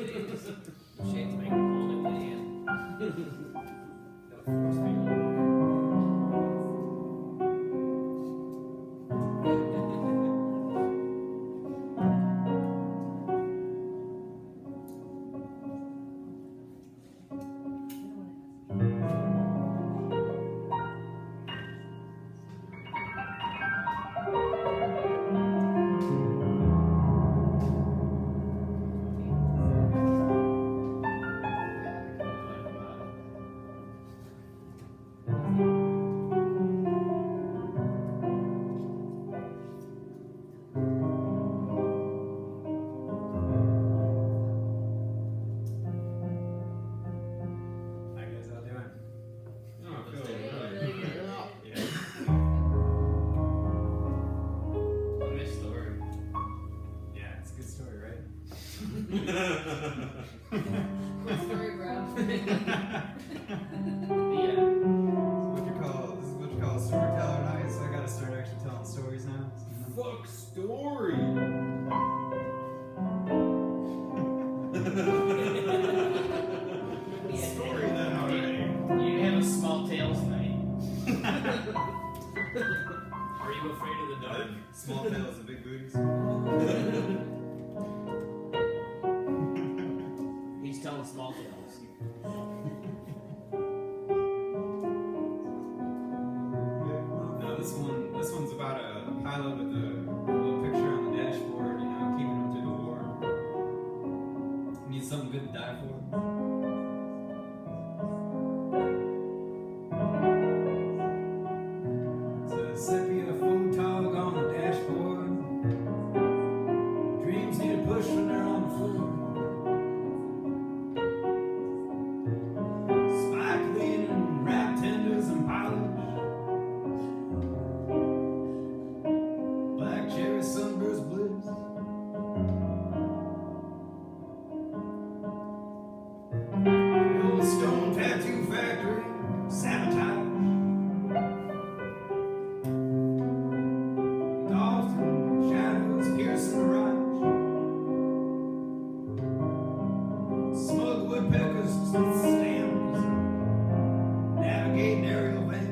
Shades make him hold it with hand. Gotta force me a little. Story, bro. Yeah. This is what you call a storyteller night, so I gotta start actually telling stories now. Fuck story. Story then already. You have a small tales night. Are you afraid of the dark? Small tails and big booties. He's telling small tales. No, this one's about a pilot with a little picture on the dashboard, you know, keeping him through the war. Needs something good to die for. It's a sepia photog on the dashboard. Dreams need a push when they're on the floor. Spike leaning, rap tenders and pilots. Black cherry sunburst bliss. Stone tattoo factory, sabotage. Golf and shadows piercing the rocks. Smug woodpeckers stems, navigating aerial van.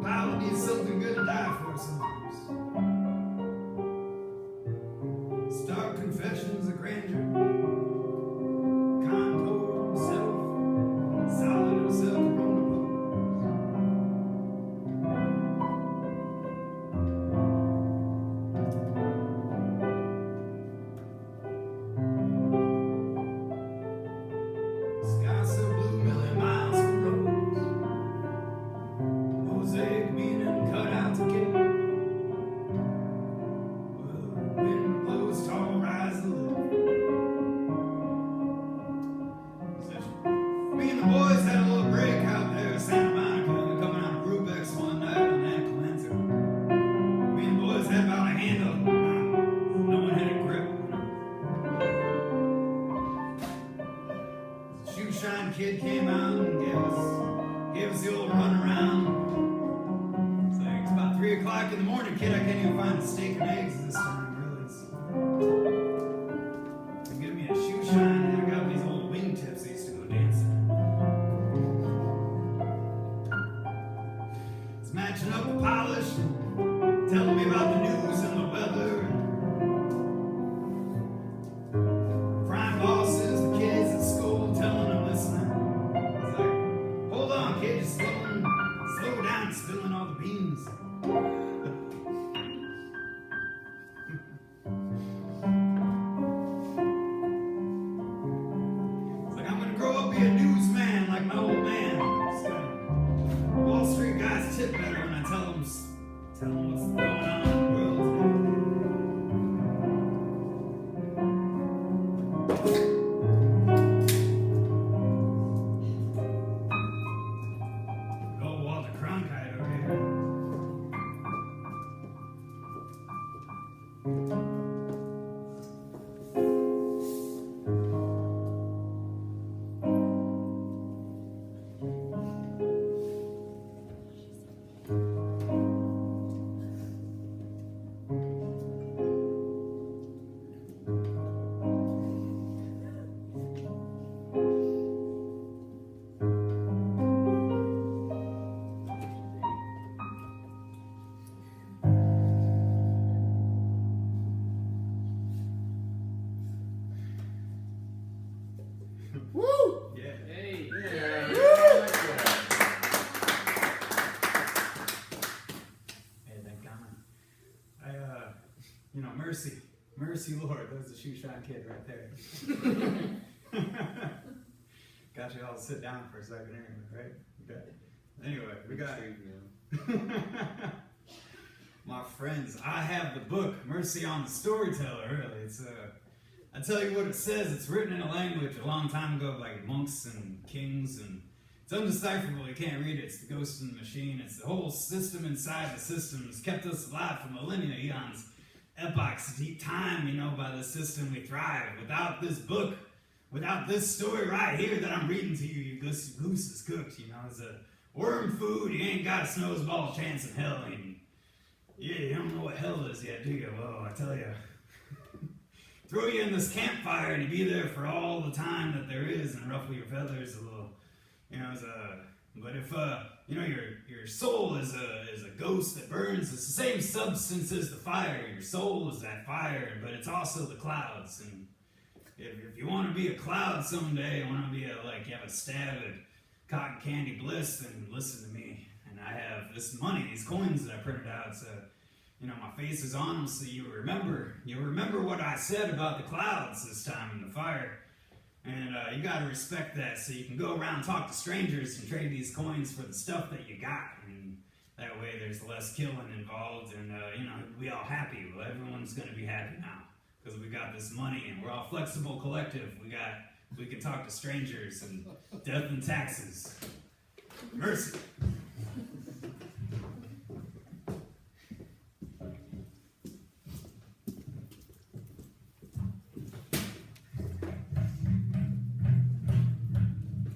Pilot needs something good to die for sometimes. Stark confessions of grandeur. Contour himself, solid himself, corona pose. Sky so blue, million miles from roads. Mosaic meaning cut out to get. Wind blows tall, rise the lift. Me and the boys had a little break out there in Santa Monica, coming out of Rubex one night on that Cleanser. Me and the boys had about a handle. No one had a grip. The shoe shine kid came out and gave us the old run around. It's about 3 o'clock in the morning, kid. I can't even find the steak and eggs this time, really. They give me a shoe shine, and I got these old wingtips I used to go dancing. It's matching up the polish and telling me about the news and the weather. Crime bosses, the kids at school telling them listening. It's like, hold on, kid, just slow down, spilling all the beans. It's like, I'm gonna grow up, be a newsman like my old man. Just gotta Wall Street guys tip better when I tell them what's going on in the world today. Go Walter Cronkite over here. you know, mercy, Lord. That was the shoe shine kid right there. Got you all to sit down for a second anyway, right? Okay. Anyway, we got my friends. I have the book Mercy on the Storyteller. Really, it's I tell you what it says. It's written in a language a long time ago, like monks and kings, and it's undecipherable. You can't read it. It's the ghost in the machine. It's the whole system inside the system. It's kept us alive for millennia, eons, epochs, deep time. You know, by the system we thrive. Without this book, without this story right here that I'm reading to you, your goose is cooked. You know, it's a worm food. You ain't got a snowball chance in hell. And yeah, you don't know what hell is yet, do you? Well, I tell you. Throw you in this campfire and you be there for all the time that there is, and ruffle your feathers a little, you know. But if you know, your soul is a ghost that burns. It's the same substance as the fire. Your soul is that fire, but it's also the clouds. And if you want to be a cloud someday, want to be you have a stab at cotton candy bliss, then listen to me. And I have this money, these coins that I printed out. So, you know, my face is on them, so you remember what I said about the clouds this time in the fire. And you got to respect that, so you can go around and talk to strangers and trade these coins for the stuff that you got. And that way there's less killing involved, and, you know, we all happy. Well, everyone's going to be happy now, because we got this money, and we're all flexible collective. We can talk to strangers, and death and taxes. Mercy.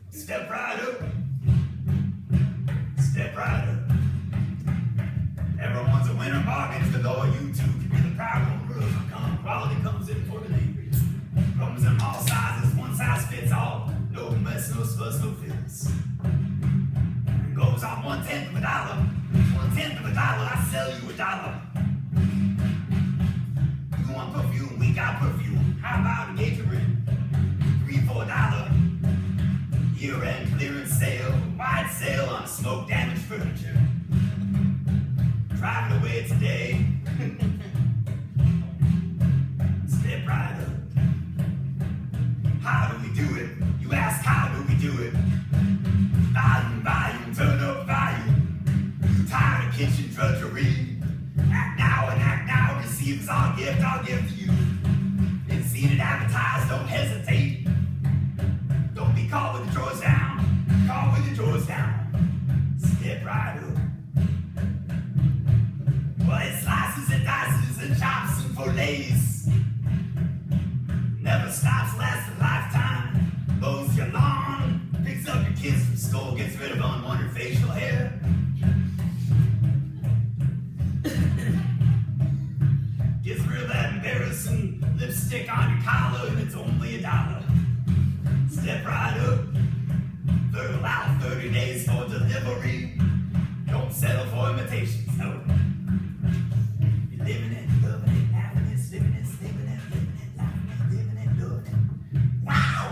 Step right up. Step right up. Everyone's a winner bargain for though you two can be the proud one. Quality comes in for the neighbor. Comes in all sizes, one size fits all. No mess, no fuss, no fits. Goes on 1/10 of a dollar. 1/10 of a dollar, I sell you $1. You want perfume? We got perfume. How about a Gatorade? $3-4. Year-end clearance sale, wide sale on smoke-damaged furniture. Driving away today. Step right up. How do we do it? You ask, how do we do it? Volume, turn up volume. You tired of kitchen drudgery? Act now, receive as I'll give to you. It's seen and advertised, don't hesitate. Don't be caught with the drawers down. Caught with the drawers down. Step right up. Well, it slices and dices and chops and fillets. Never stops, lasts a lifetime. Mows your lawn. Picks up your kids from school. Gets rid of unwanted facial hair. Gets rid of that embarrassing lipstick on your collar, and it's only $1. Step right up. Allow 30 days for delivery. Don't settle for imitations, no. You're living it, loving it, having it, living it, living it, living it, loving it, living it, loving it. Wow!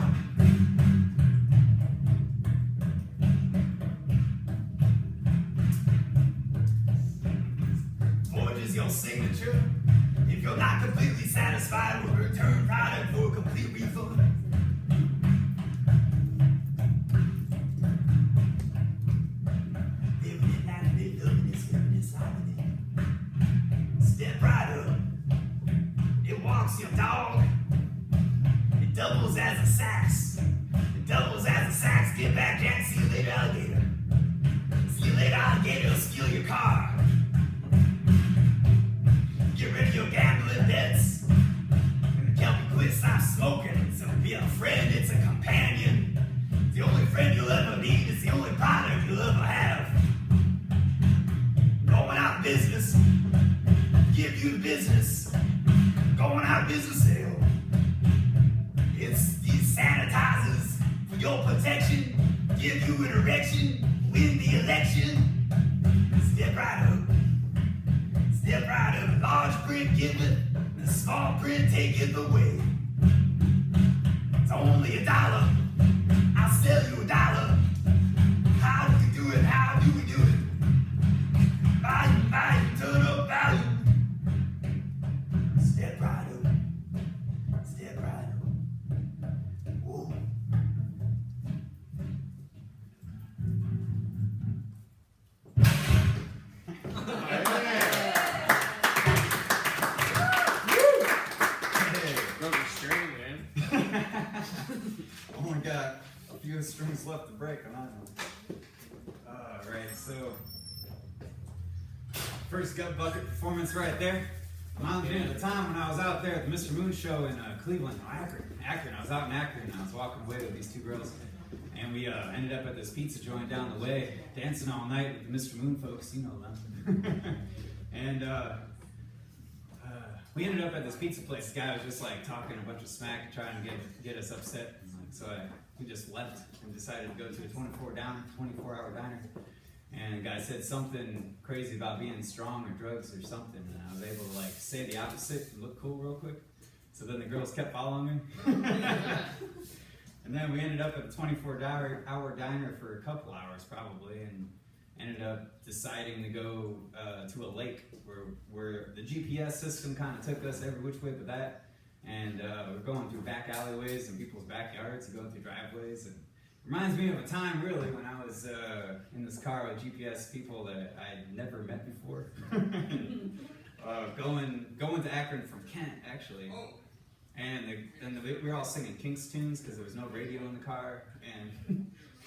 Forges your signature. If you're not completely satisfied with return product for a complete refund. Step right up. It walks your dog. It doubles as a sax. It doubles as a sax. Get back, Jack. See you later, alligator. See you later, alligator. Steal your car. Get rid of your gambling debts. Help you quit, stop smoking. So be a friend, it's a companion. It's the only friend you'll ever need. It's the only product you'll ever have. Going out of business. Give you the business. Going out of business sale. It's these sanitizers for your protection. Give you an erection. Win the election. Step right up. Step right up. Large print give it. The small print take it away. It's only $1. I'll sell you $1. How do we do it? How do we do it? Volume, turn up volume. almost left the break on that one. Alright, so first gut bucket performance right there. Reminds me of the time when I was out there at the Mr. Moon show in Cleveland, Akron. I was out in Akron and I was walking away with these two girls. And we ended up at this pizza joint down the way, dancing all night with the Mr. Moon folks, you know them. And we ended up at this pizza place. The guy was just like talking a bunch of smack, trying to get us upset. So we just left and decided to go to a 24-hour diner. And the guy said something crazy about being strong or drugs or something. And I was able to like say the opposite and look cool real quick. So then the girls kept following me. And then we ended up at a 24-hour diner for a couple hours probably, and ended up deciding to go to a lake where the GPS system kind of took us every which way but that. And we're going through back alleyways and people's backyards and going through driveways. And it reminds me of a time really when I was in this car with GPS people that I'd never met before. Going to Akron from Kent actually. And we were all singing Kinks tunes because there was no radio in the car.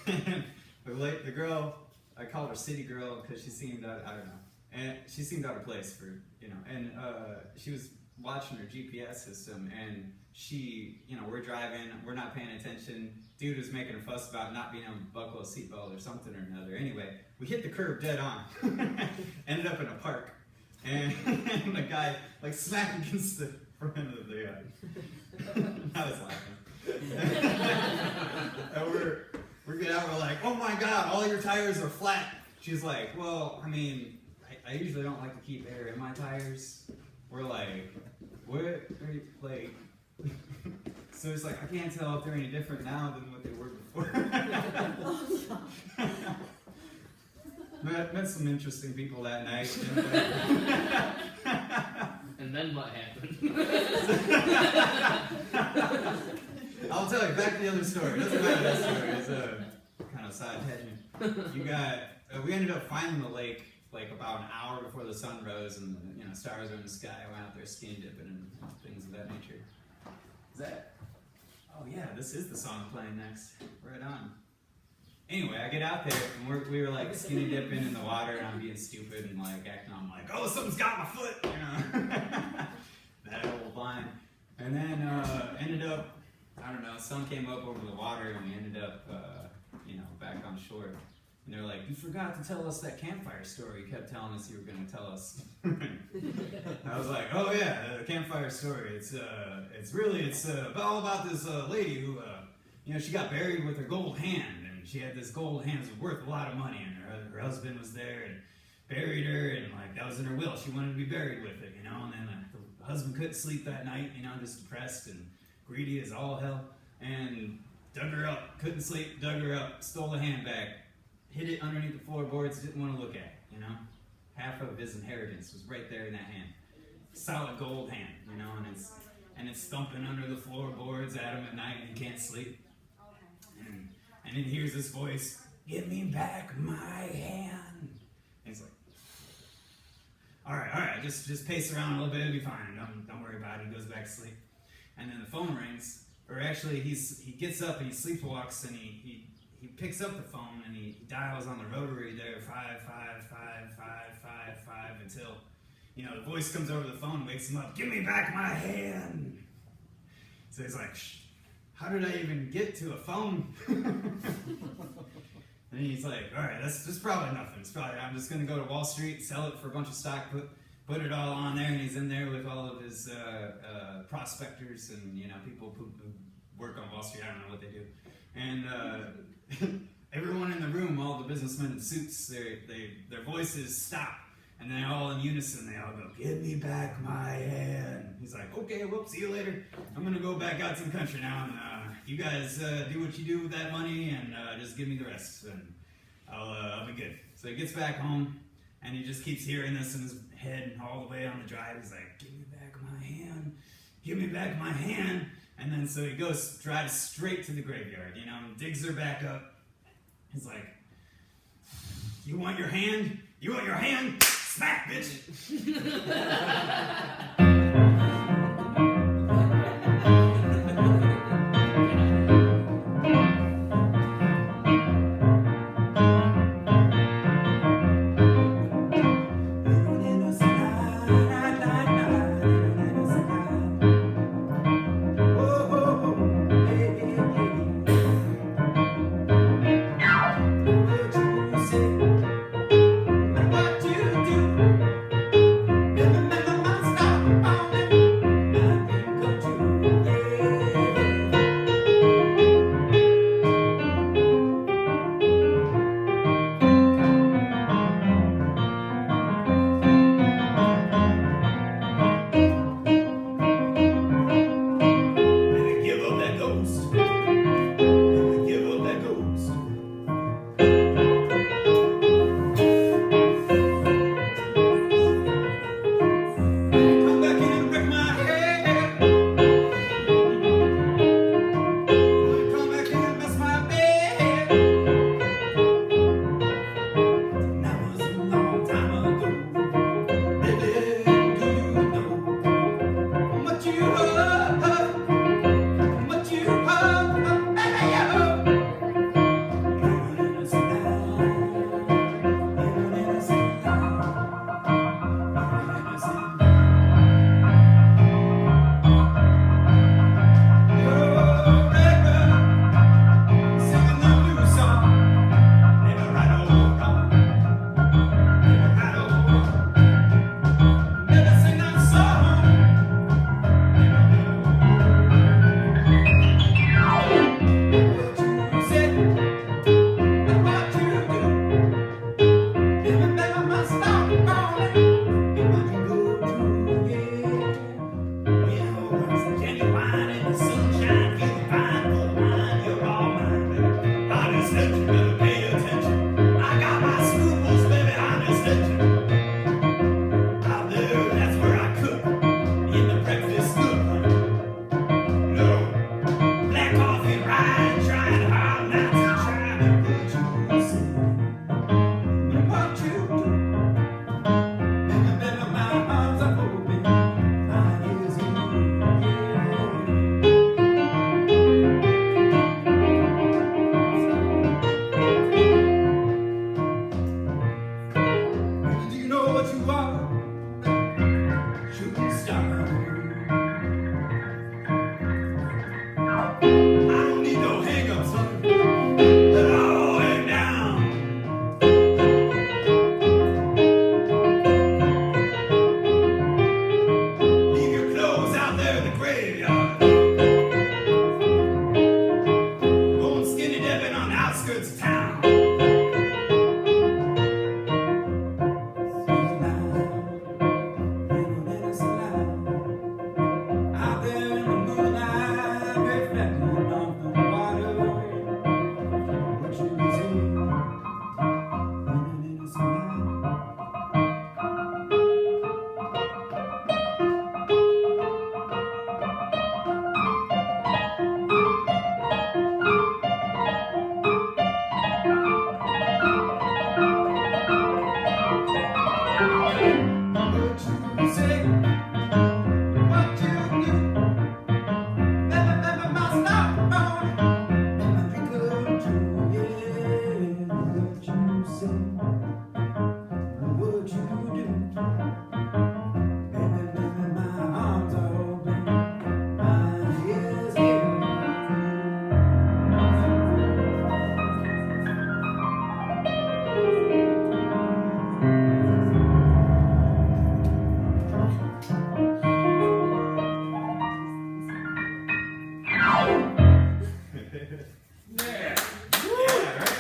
And the girl, I called her City Girl because she seemed, I don't know, and she seemed out of place for, you know, and she was watching her GPS system and she, you know, we're driving, we're not paying attention. Dude was making a fuss about not being able to buckle a seatbelt or something or another. Anyway, we hit the curb dead on. Ended up in a park. And the guy, like, smacked against the front of the I was laughing. And we get out, we're like, oh my god, all your tires are flat. She's like, well, I mean, I usually don't like to keep air in my tires. We're like, what are you, like, so it's like, I can't tell if they're any different now than what they were before. Met some interesting people that night. And then what happened? I'll tell you, back to the other story. It doesn't matter, that story. It's a kind of side tangent. We ended up finding the lake like about an hour before the sun rose and the stars were in the sky. I went out there skinny dipping and things of that nature. Is that? Oh yeah, this is the song playing next. Right on. Anyway, I get out there and we were like skinny dipping in the water and I'm being stupid and like acting on like, oh, something's got my foot, you know. That old line. And then ended up, I don't know, sun came up over the water and we ended up, back on shore. And they're like, you forgot to tell us that campfire story you kept telling us you were going to tell us. I was like, oh yeah, the campfire story. It's all about this lady who, she got buried with her gold hand. She had this gold hand that was worth a lot of money, and her husband was there and buried her, and like that was in her will. She wanted to be buried with it, And then the husband couldn't sleep that night, just depressed and greedy as all hell, and dug her up, couldn't sleep, dug her up, stole the hand back, hid it underneath the floorboards, didn't want to look at it, Half of his inheritance was right there in that hand, solid gold hand, and it's thumping under the floorboards at him at night, and he can't sleep. And then hears this voice, give me back my hand. And he's like, all right, just pace around a little bit, it'll be fine. Don't worry about it. He goes back to sleep. And then the phone rings, or actually he gets up and he sleepwalks and he picks up the phone and he dials on the rotary there, 55555 until, the voice comes over the phone and wakes him up, give me back my hand. So he's like, shh. How did I even get to a phone? And he's like, all right, that's probably nothing. I'm just going to go to Wall Street, sell it for a bunch of stock, put it all on there, and he's in there with all of his prospectors and people who work on Wall Street. I don't know what they do. And everyone in the room, all the businessmen in suits, their voices stop. And then all in unison, they all go, give me back my hand. He's like, okay, well, see you later. I'm going to go back out to the country now, and you guys do what you do with that money, and just give me the rest, and I'll be good. So he gets back home, and he just keeps hearing this in his head all the way on the drive. He's like, give me back my hand, give me back my hand. And then so he drives straight to the graveyard, and digs her back up. He's like, you want your hand? You want your hand? Smack, bitch! Yeah. Yeah, right?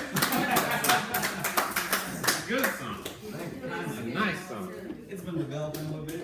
Good song. A nice song. It's been developing a little bit.